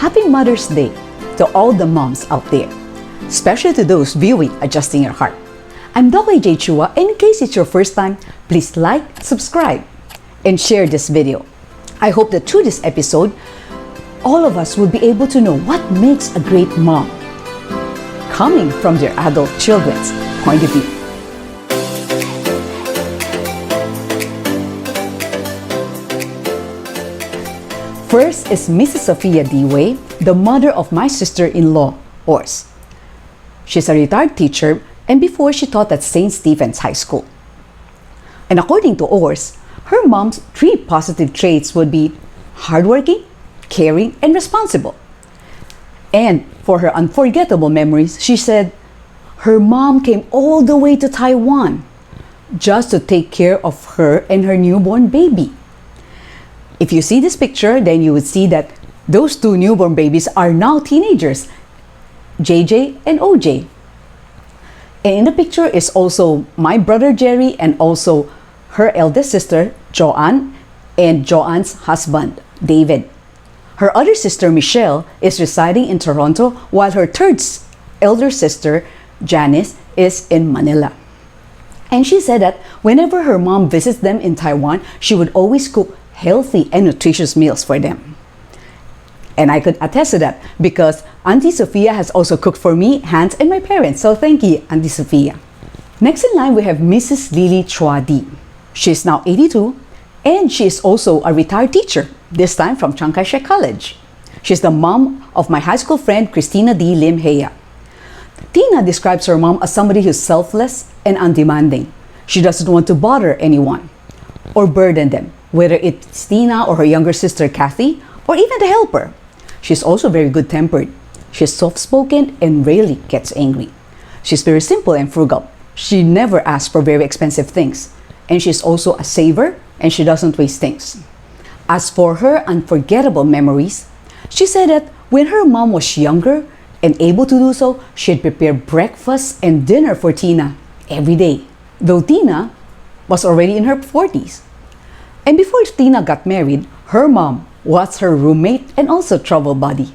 Happy Mother's Day to all the moms out there, especially to those viewing Adjusting Your Heart. I'm Doc AJ Chua, and in case it's your first time, please like, subscribe, and share this video. I hope that through this episode, all of us will be able to know what makes a great mom, coming from their adult children's point of view. First is Mrs. Sofia Dy Wei, the mother of my sister-in-law, Ors. She's a retired teacher, and before she taught at St. Stephen's High School. And according to Ors, her mom's 3 positive traits would be hardworking, caring, and responsible. And for her unforgettable memories, she said her mom came all the way to Taiwan just to take care of her and her newborn baby. If you see this picture, then you would see that those 2 newborn babies are now teenagers, JJ and OJ. And in the picture is also my brother Jerry and also her eldest sister, Joanne, and Joanne's husband, David. Her other sister, Michelle, is residing in Toronto, while her third elder sister, Janice, is in Manila. And she said that whenever her mom visits them in Taiwan, she would always cook healthy and nutritious meals for them. And I could attest to that because Auntie Sofia has also cooked for me, Hans, and my parents. So thank you, Auntie Sofia. Next in line, we have Mrs. Lily Chua Dy. She is now 82, and she is also a retired teacher, this time from Chiang Kai-shek College. She's the mom of my high school friend, Christina D. Lim Hea. Tina describes her mom as somebody who's selfless and undemanding. She doesn't want to bother anyone or burden them, whether it's Tina or her younger sister, Kathy, or even the helper. She's also very good-tempered. She's soft-spoken and rarely gets angry. She's very simple and frugal. She never asks for very expensive things. And she's also a saver, and she doesn't waste things. As for her unforgettable memories, she said that when her mom was younger and able to do so, she'd prepare breakfast and dinner for Tina every day, though Tina was already in her 40s. And before Tina got married, her mom was her roommate and also trouble buddy.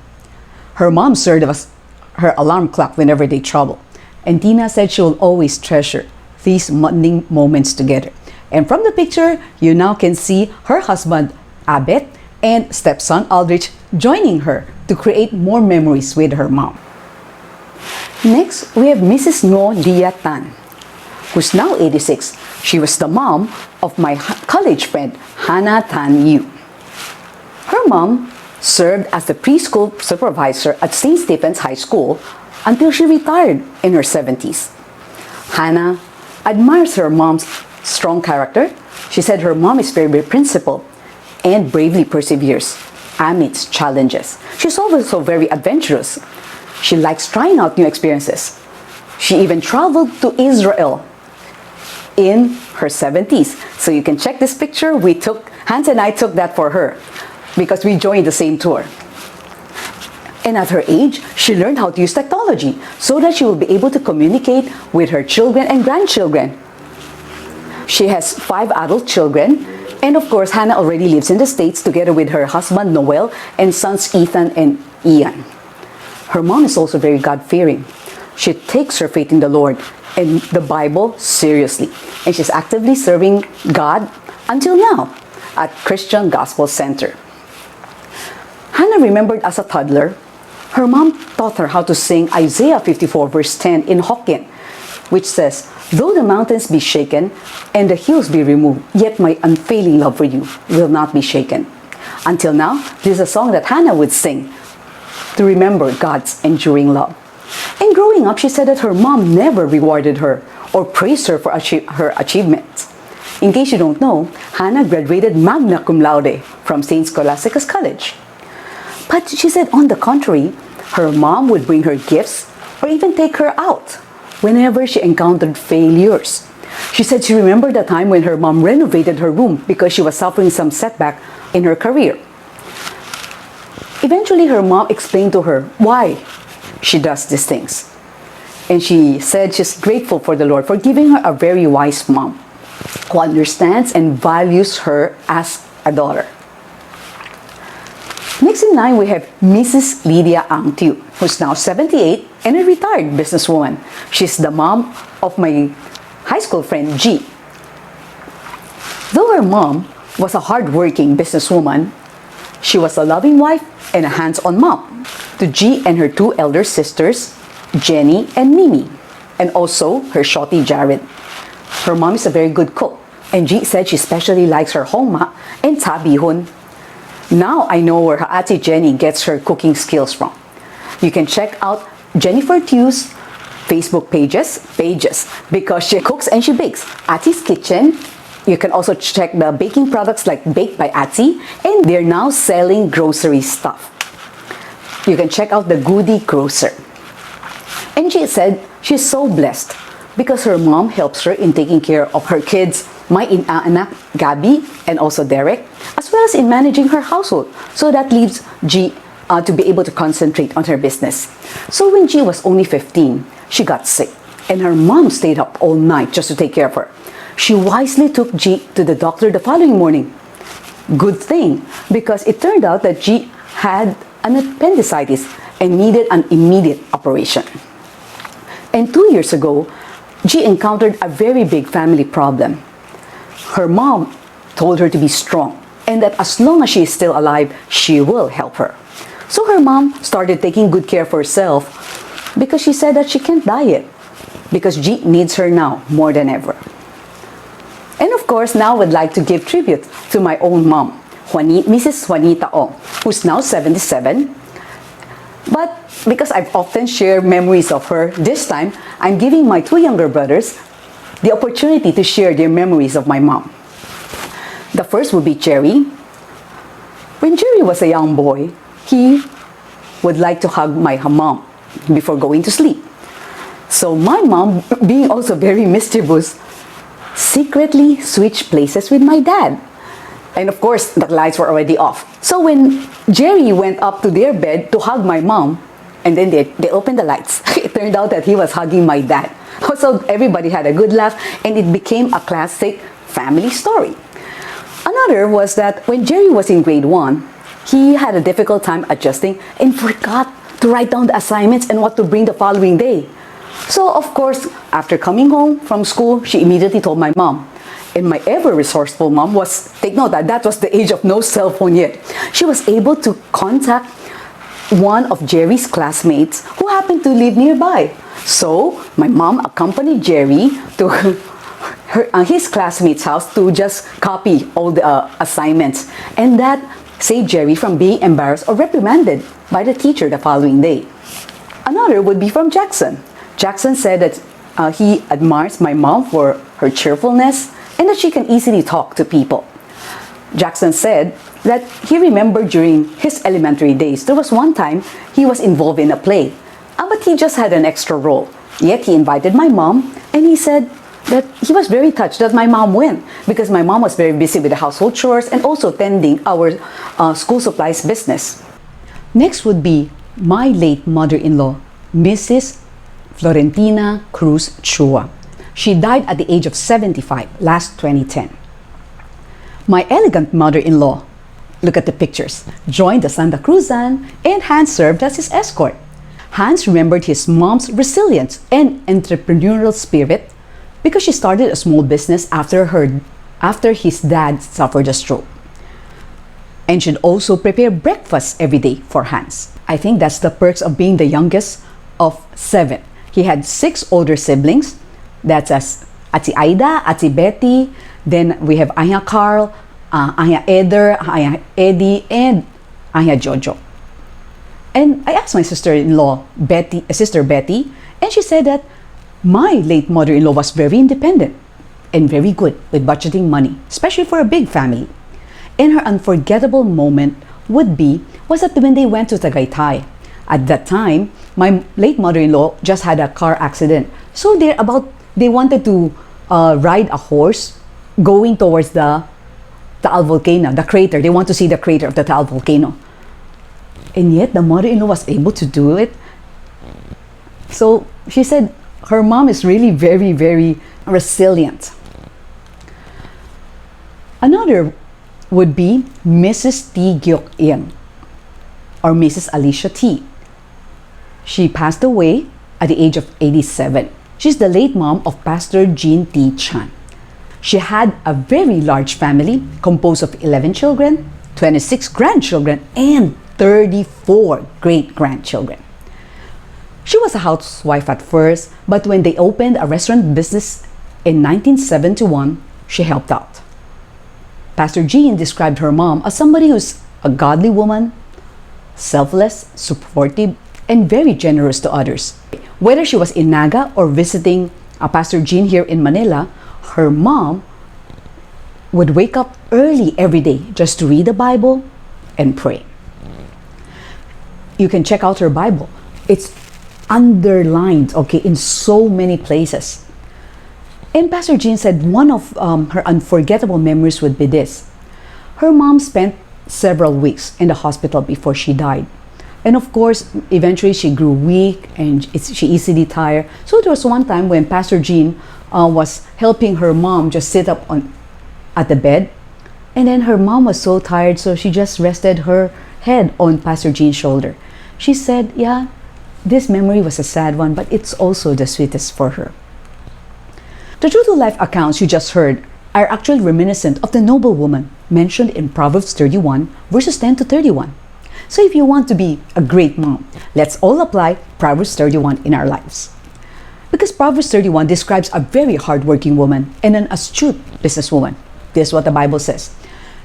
Her mom served as her alarm clock whenever they trouble. And Tina said she will always treasure these bonding moments together. And from the picture, you now can see her husband, Abet, and stepson, Aldrich, joining her to create more memories with her mom. Next, we have Mrs. Ngo Lia Tan, who's now 86. She was the mom of my college friend, Hannah Tan Yu. Her mom served as the preschool supervisor at St. Stephen's High School until she retired in her 70s. Hannah admires her mom's strong character. She said her mom is very principled and bravely perseveres amidst challenges. She's also very adventurous. She likes trying out new experiences. She even traveled to Israel in her 70s. So you can check this picture. Hans and I took that for her because we joined the same tour. And at her age, she learned how to use technology so that she will be able to communicate with her children and grandchildren. She has 5 adult children, and of course, Hannah already lives in the States together with her husband, Noel, and sons, Ethan and Ian. Her mom is also very God-fearing. She takes her faith in the Lord and the Bible seriously, and she's actively serving God until now at Christian Gospel Center. Hannah remembered as a toddler, her mom taught her how to sing Isaiah 54 verse 10 in Hokkien, which says, "Though the mountains be shaken and the hills be removed, yet my unfailing love for you will not be shaken." Until now, this is a song that Hannah would sing to remember God's enduring love. And growing up, she said that her mom never rewarded her or praised her for her achievements. In case you don't know, Hannah graduated magna cum laude from St. Scholastica's College. But she said, on the contrary, her mom would bring her gifts or even take her out whenever she encountered failures. She said she remembered the time when her mom renovated her room because she was suffering some setback in her career. Eventually, her mom explained to her why she does these things. And she said she's grateful for the Lord for giving her a very wise mom who understands and values her as a daughter. Next in line, we have Mrs. Lydia Ang Tiu, who's now 78 and a retired businesswoman. She's the mom of my high school friend, G. Though her mom was a hard-working businesswoman, she was a loving wife and a hands-on mom to G and her two elder sisters, Jenny and Mimi, and also her shorty Jared. Her mom is a very good cook, and G said she especially likes her hongma and tabihon. Now I know where her Achie Jenny gets her cooking skills from. You can check out Jennifer Tiu's Facebook pages, because she cooks and she bakes. Achie's Kitchen. You can also check the baking products like Baked by Achie, and they're now selling grocery stuff. You can check out the Goody Grocer. And she said she's so blessed because her mom helps her in taking care of her kids, my inaanak Gabby and also Derek, as well as in managing her household. So that leaves G to be able to concentrate on her business. So when G was only 15, she got sick, and her mom stayed up all night just to take care of her. She wisely took G to the doctor the following morning. Good thing, because it turned out that G had an appendicitis and needed an immediate operation. And 2 years ago, G encountered a very big family problem. Her mom told her to be strong and that as long as she is still alive, she will help her. So her mom started taking good care of herself because she said that she can't diet because G needs her now more than ever. And of course, now I would like to give tribute to my own mom, Mrs. Juanita Ong, who's now 77. But because I've often shared memories of her, this time I'm giving my two younger brothers the opportunity to share their memories of my mom. The first would be Jerry. When Jerry was a young boy, he would like to hug my mom before going to sleep. So my mom, being also very mischievous, secretly switched places with my dad. And of course, the lights were already off. So when Jerry went up to their bed to hug my mom, and then they opened the lights, it turned out that he was hugging my dad. So everybody had a good laugh, and it became a classic family story. Another was that when Jerry was in grade 1, he had a difficult time adjusting and forgot to write down the assignments and what to bring the following day. So of course, after coming home from school, she immediately told my mom. And my ever-resourceful mom was, take note that was the age of no cell phone yet. She was able to contact one of Jerry's classmates who happened to live nearby. So my mom accompanied Jerry to his classmate's house to just copy all the assignments. And that saved Jerry from being embarrassed or reprimanded by the teacher the following day. Another would be from Jackson. Jackson said that he admires my mom for her cheerfulness and that she can easily talk to people. Jackson said that he remembered during his elementary days, there was one time he was involved in a play, but he just had an extra role. Yet he invited my mom, and he said that he was very touched that my mom went because my mom was very busy with the household chores and also tending our school supplies business. Next would be my late mother-in-law, Mrs. Florentina Cruz Chua. She died at the age of 75 last 2010. My elegant mother-in-law, look at the pictures, joined the Santa Cruzan, and Hans served as his escort. Hans remembered his mom's resilience and entrepreneurial spirit because she started a small business after his dad suffered a stroke. And she'd also prepare breakfast every day for Hans. I think that's the perks of being the youngest of 7. He had 6 older siblings. That's Ati Aida, Ati Betty, then we have Aya Carl, Aya Eder, Aya Eddie, and Aya Jojo. And I asked my sister-in-law, Sister Betty, and she said that my late mother-in-law was very independent and very good with budgeting money, especially for a big family. And her unforgettable moment was that when they went to Tagaytay. At that time, my late mother-in-law just had a car accident. So they wanted to ride a horse going towards the Taal volcano, the crater. They want to see the crater of the Taal volcano. And yet the mother-in-law was able to do it. So she said her mom is really very, very resilient. Another would be Mrs. T. Guiok Eng. or Mrs. Alicia T. She passed away at the age of 87. She's the late mom of Pastor Jean T. Chan. She had a very large family composed of 11 children, 26 grandchildren, and 34 great-grandchildren. She was a housewife at first, but when they opened a restaurant business in 1971, she helped out. Pastor Jean described her mom as somebody who's a godly woman, selfless, supportive, and very generous to others. Whether she was in Naga or visiting Pastor Jean here in Manila, her mom would wake up early every day just to read the Bible and pray. You can check out her Bible. It's underlined, okay, in so many places. And Pastor Jean said one of her unforgettable memories would be this. Her mom spent several weeks in the hospital before she died. And of course, eventually she grew weak and she easily tired. So there was one time when Pastor Jean was helping her mom just sit up at the bed. And then her mom was so tired, so she just rested her head on Pastor Jean's shoulder. She said, yeah, this memory was a sad one, but it's also the sweetest for her. The true-to-life accounts you just heard are actually reminiscent of the noble woman mentioned in Proverbs 31, verses 10 to 31. So if you want to be a great mom, let's all apply Proverbs 31 in our lives. Because Proverbs 31 describes a very hardworking woman and an astute businesswoman. This is what the Bible says.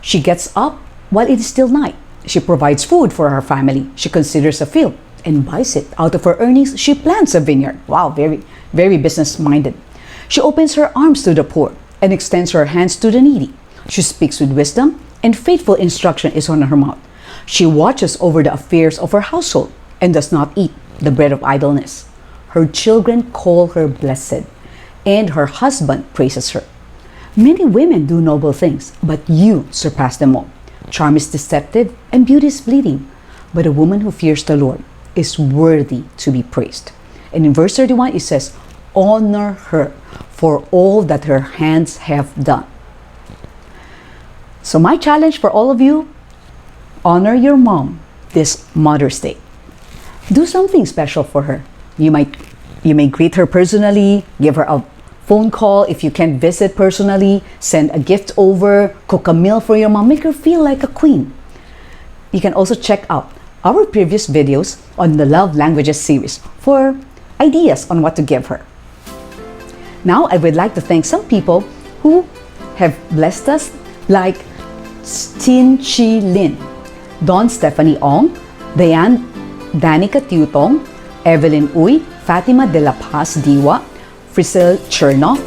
She gets up while it is still night. She provides food for her family. She considers a field and buys it. Out of her earnings, she plants a vineyard. Wow, very, very business-minded. She opens her arms to the poor and extends her hands to the needy. She speaks with wisdom, and faithful instruction is on her mouth. She watches over the affairs of her household and does not eat the bread of idleness. Her children call her blessed, and her husband praises her. Many women do noble things, but you surpass them all. Charm is deceptive and beauty is fleeting, but a woman who fears the Lord is worthy to be praised. And in verse 31 it says, honor her for all that her hands have done. So my challenge for all of you, honor your mom this Mother's Day. Do something special for her. You may greet her personally, give her a phone call if you can't visit personally, send a gift over, cook a meal for your mom, make her feel like a queen. You can also check out our previous videos on the Love Languages series for ideas on what to give her. Now I would like to thank some people who have blessed us, like Tin Chi Lin, Don Stephanie Ong, Dayan Danica Tiutong, Evelyn Uy, Fatima de la Paz Diwa, Frisel Chernoff,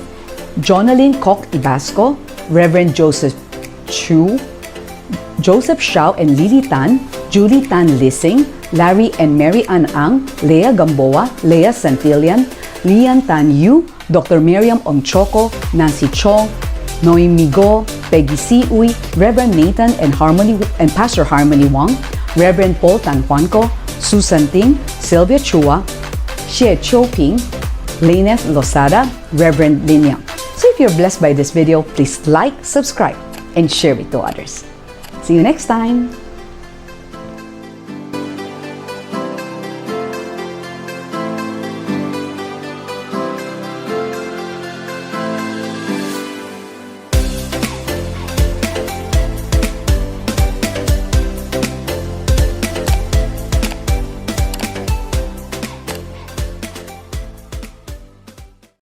Jonalyn Kok Ibasco, Reverend Joseph Chu, Joseph Shao and Lily Tan, Julie Tan Lissing, Larry and Mary Ann Ang, Leah Gamboa, Leah Santillan, Lian Tan Yu, Dr. Miriam Ong Choco, Nancy Chong, Noemi Go, Peggy Si Uy, Reverend Nathan and Pastor Harmony Wang, Reverend Paul Tan Juanco, Susan Ting, Sylvia Chua, Xie Choping, Laineth Losada, Reverend Lin Yang. So if you're blessed by this video, please like, subscribe, and share it to others. See you next time!